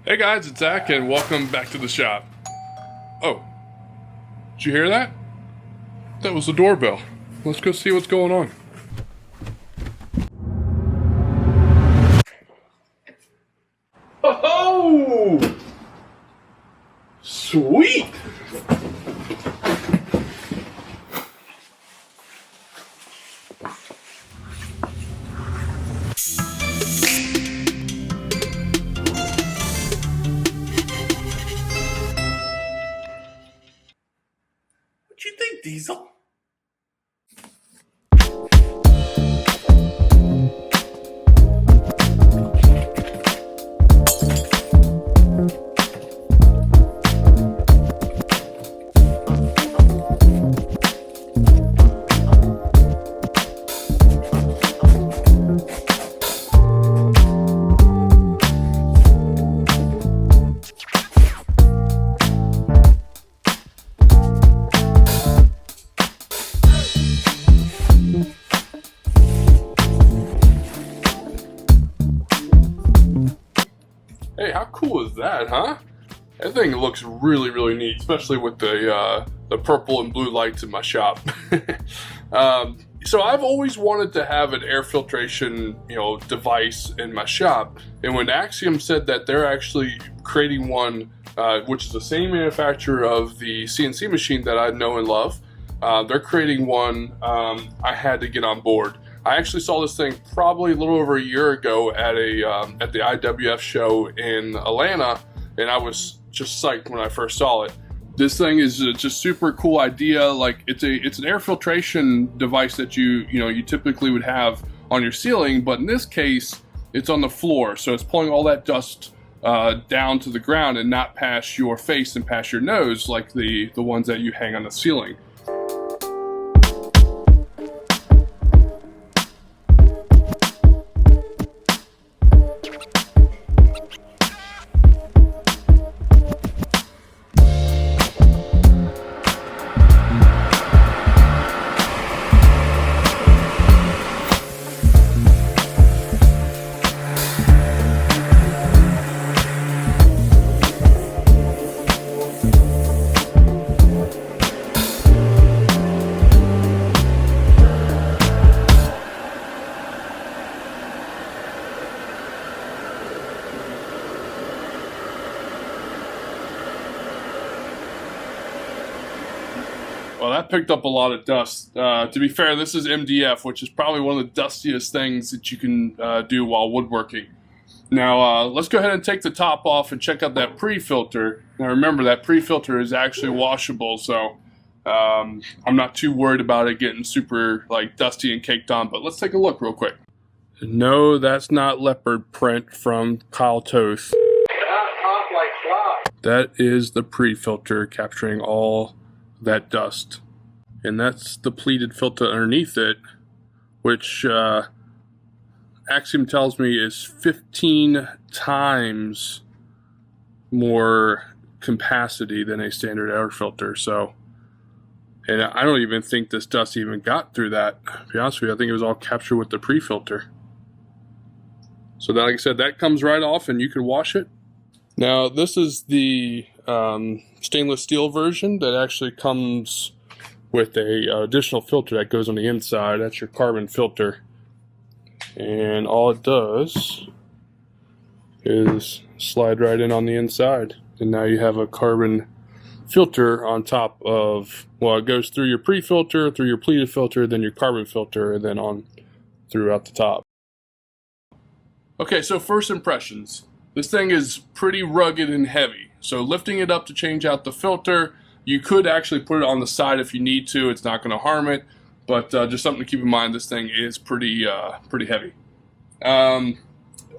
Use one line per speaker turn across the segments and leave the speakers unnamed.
Hey guys, it's Zach and welcome back to the shop. Oh, did you hear that? That was the doorbell. Let's go see what's going on. Oh! Sweet! What you think, Diesel? Hey, how cool is that, huh? That thing looks really, really neat, especially with the purple and blue lights in my shop. So I've always wanted to have an air filtration, device in my shop. And when Axiom said that they're actually creating one, which is the same manufacturer of the CNC machine that I know and love, they're creating one. I had to get on board. I actually saw this thing probably a little over a year ago at the IWF show in Atlanta, and I was just psyched when I first saw it. This thing is just super cool idea. Like it's an air filtration device that you typically would have on your ceiling, but in this case it's on the floor, so it's pulling all that dust down to the ground and not past your face and past your nose like the ones that you hang on the ceiling. Well, that picked up a lot of dust. To be fair, this is MDF, which is probably one of the dustiest things that you can do while woodworking. Now, let's go ahead and take the top off and check out that pre-filter. Now, remember, that pre-filter is actually washable, so I'm not too worried about it getting super dusty and caked on, but let's take a look real quick. No, that's not leopard print from Kyle Toth. That is the pre-filter capturing all that dust, and that's the pleated filter underneath it, which Axiom tells me is 15 times more capacity than a standard air filter. So, and I don't even think this dust even got through that, to be honest with you. I think it was all captured with the pre-filter. So that, like I said, that comes right off and you can wash it. Now this is the stainless steel version that actually comes with a additional filter that goes on the inside. That's your carbon filter, and all it does is slide right in on the inside, and now you have a carbon filter on top of, well, it goes through your pre-filter, through your pleated filter, then your carbon filter, and then on throughout the top. Okay, so first impressions. This thing is pretty rugged and heavy, so lifting it up to change out the filter, you could actually put it on the side if you need to. It's not going to harm it, but just something to keep in mind, this thing is pretty heavy. I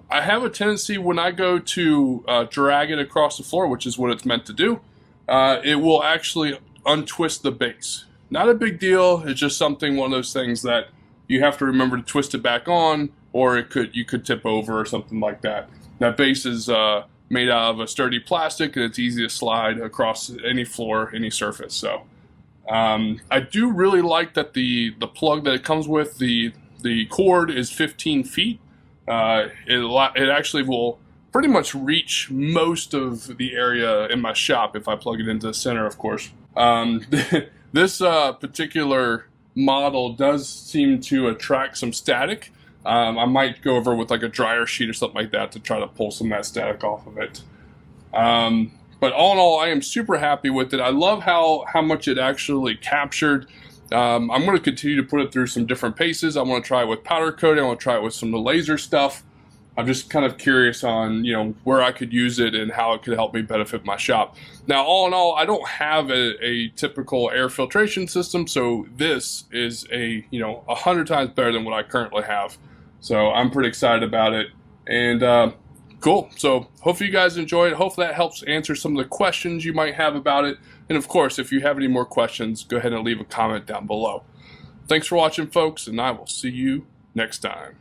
have a tendency when I go to drag it across the floor, which is what it's meant to do, it will actually untwist the base. Not a big deal, it's just one of those things that you have to remember to twist it back on, or you could tip over or something like that. That base is made out of a sturdy plastic, and it's easy to slide across any floor, any surface. So I do really like that the plug that it comes with, the cord is 15 feet. It actually will pretty much reach most of the area in my shop if I plug it into the center, of course. This particular model does seem to attract some static. I might go over with like a dryer sheet or something like that to try to pull some of that static off of it. But all in all, I am super happy with it. I love how much it actually captured. I'm going to continue to put it through some different paces. I want to try it with powder coating. I want to try it with some of the laser stuff. I'm just kind of curious on, where I could use it and how it could help me benefit my shop. Now, all in all, I don't have a typical air filtration system, so this is 100 times better than what I currently have. So I'm pretty excited about it, and cool. So hopefully you guys enjoyed it. Hopefully that helps answer some of the questions you might have about it. And of course, if you have any more questions, go ahead and leave a comment down below. Thanks for watching, folks, and I will see you next time.